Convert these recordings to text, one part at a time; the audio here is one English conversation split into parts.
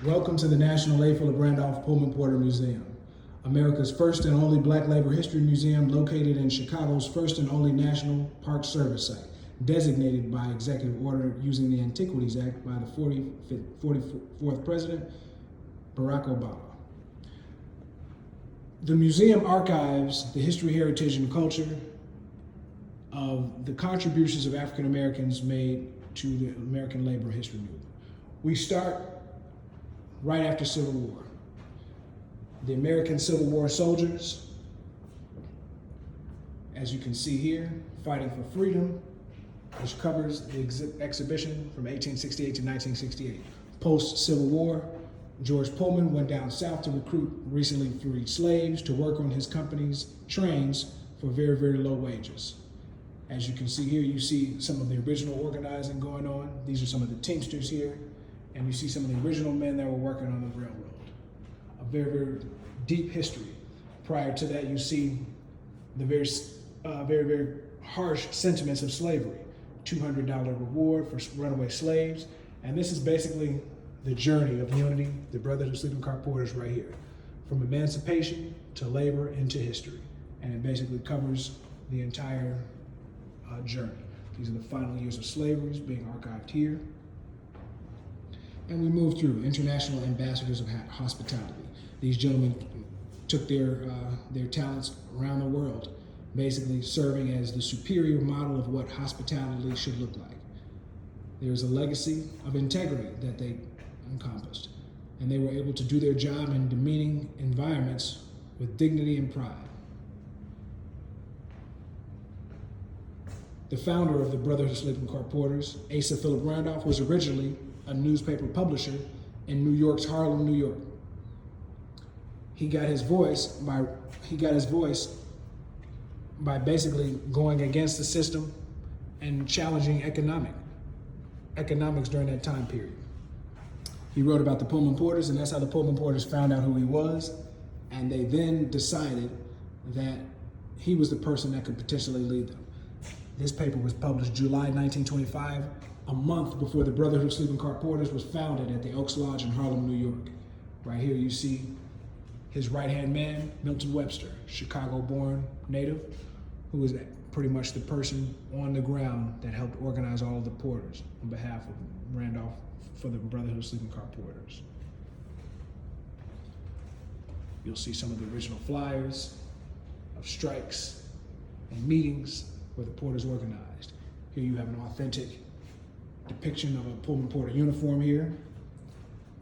Welcome to the National A. Philip Randolph Pullman Porter Museum, America's first and only Black Labor History Museum located in Chicago's first and only National Park Service site, designated by executive order using the Antiquities Act by the 44th President, Barack Obama. The museum archives the history, heritage, and culture of the contributions of African Americans made to the American labor history movement. We start right after Civil War. The American Civil War soldiers, as you can see here, fighting for freedom, which covers the exhibition from 1868 to 1968. Post-Civil War, George Pullman went down south to recruit recently freed slaves to work on his company's trains for very, very low wages. As you can see here, you see some of the original organizing going on. These are some of the Teamsters here, and you see some of the original men that were working on the railroad. A very, very deep history. Prior to that, you see the very, very harsh sentiments of slavery. $200 reward for runaway slaves. And this is basically the journey of unity, the Brothers of Sleeping Car Porters right here. From emancipation to labor into history. And it basically covers the entire journey. These are the final years of slavery being archived here. And we move through international ambassadors of hospitality. These gentlemen took their talents around the world, basically serving as the superior model of what hospitality should look like. There's a legacy of integrity that they encompassed, and they were able to do their job in demeaning environments with dignity and pride. The founder of the Brothers of Sleeping Car Porters, Asa Philip Randolph, was originally a newspaper publisher in New York's Harlem, New York. He got his voice by basically going against the system and challenging economics during that time period. He wrote about the Pullman Porters, and that's how the Pullman Porters found out who he was, and they then decided that he was the person that could potentially lead them. This paper was published July 1925, a month before the Brotherhood of Sleeping Car Porters was founded at the Oaks Lodge in Harlem, New York. Right here you see his right-hand man, Milton Webster, Chicago-born native, who was pretty much the person on the ground that helped organize all of the porters on behalf of Randolph for the Brotherhood of Sleeping Car Porters. You'll see some of the original flyers of strikes and meetings where the porters organized. Here you have an authentic depiction of a Pullman Porter uniform here.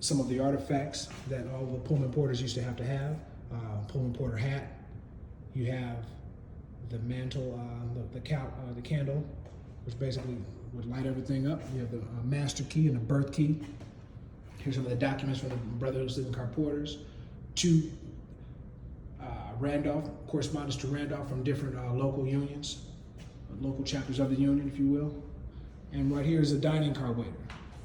Some of the artifacts that all the Pullman Porters used to have. Pullman Porter hat. You have the mantle, the candle, which basically would light everything up. You have the master key and the birth key. Here's some of the documents from the Brotherhood of Sleeping Car Porters. To Randolph, correspondence to Randolph from different local unions, local chapters of the union, if you will. And right here is a dining car waiter.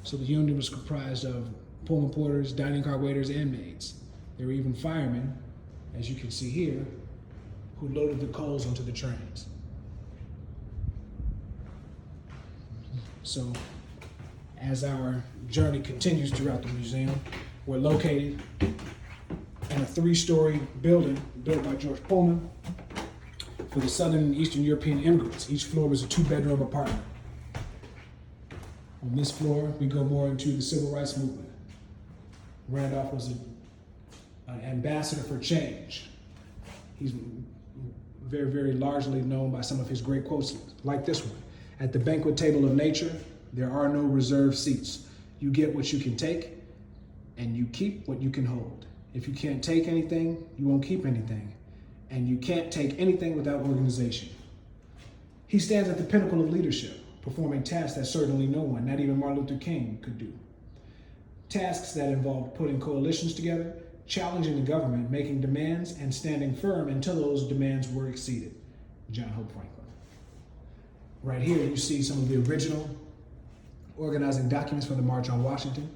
So the union was comprised of Pullman Porters, dining car waiters, and maids. There were even firemen, as you can see here, who loaded the coals onto the trains. So as our journey continues throughout the museum, we're located in a 3-story building built by George Pullman for the Southern and Eastern European immigrants. Each floor was a 2-bedroom apartment. On this floor, we go more into the civil rights movement. Randolph was an ambassador for change. He's very, very largely known by some of his great quotes, like this one. At the banquet table of nature, there are no reserved seats. You get what you can take, and you keep what you can hold. If you can't take anything, you won't keep anything. And you can't take anything without organization. He stands at the pinnacle of leadership, performing tasks that certainly no one, not even Martin Luther King, could do. Tasks that involved putting coalitions together, challenging the government, making demands, and standing firm until those demands were exceeded. John Hope Franklin. Right here, you see some of the original organizing documents from the March on Washington.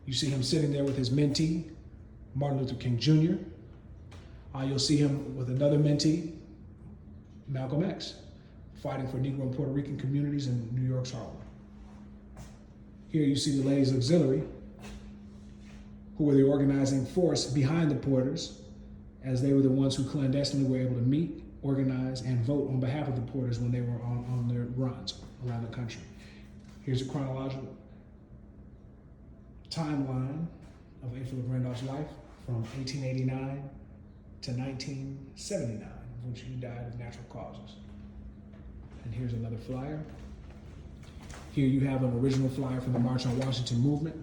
You see him sitting there with his mentee, Martin Luther King Jr. You'll see him with another mentee, Malcolm X, fighting for Negro and Puerto Rican communities in New York's Harlem. Here you see the Ladies Auxiliary, who were the organizing force behind the Porters, as they were the ones who clandestinely were able to meet, organize, and vote on behalf of the Porters when they were on their runs around the country. Here's a chronological timeline of A. Philip Randolph's life from 1889 to 1979, of which he died of natural causes. And here's another flyer. Here you have an original flyer from the March on Washington movement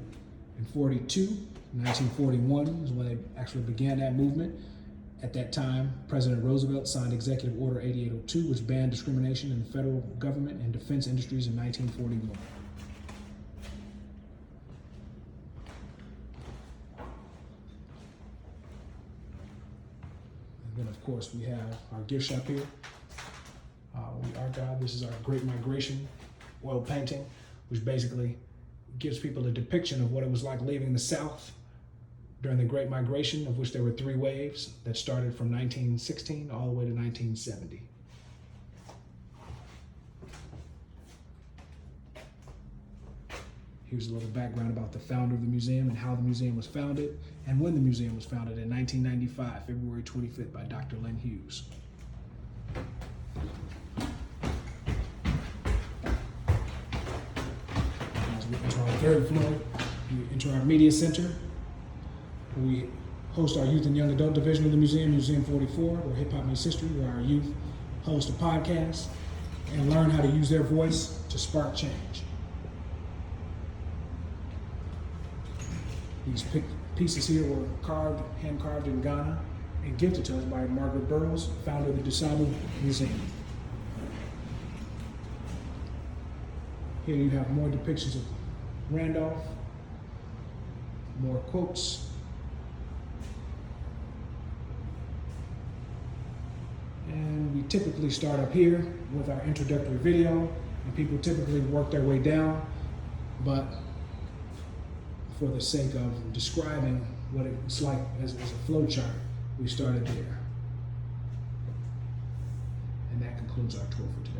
in 1941 is when they actually began that movement. At that time, President Roosevelt signed Executive Order 8802, which banned discrimination in the federal government and defense industries in 1941. And then, of course, we have our gift shop here. This is our Great Migration oil painting, which basically gives people a depiction of what it was like leaving the South during the Great Migration, of which there were 3 waves that started from 1916 all the way to 1970. Here's a little background about the founder of the museum and how the museum was founded, and when the museum was founded in 1995, February 25th, by Dr. Lynn Hughes. As we enter our 3rd floor, we enter our media center. We host our youth and young adult division of the museum, Museum 44, where hip hop meets history, where our youth host a podcast and learn how to use their voice to spark change. These pieces here were hand carved in Ghana and gifted to us by Margaret Burroughs, founder of the DuSable Museum. Here you have more depictions of Randolph, more quotes. And we typically start up here with our introductory video, and people typically work their way down, but for the sake of describing what it's like as a flow chart, we started there. And that concludes our tour for today.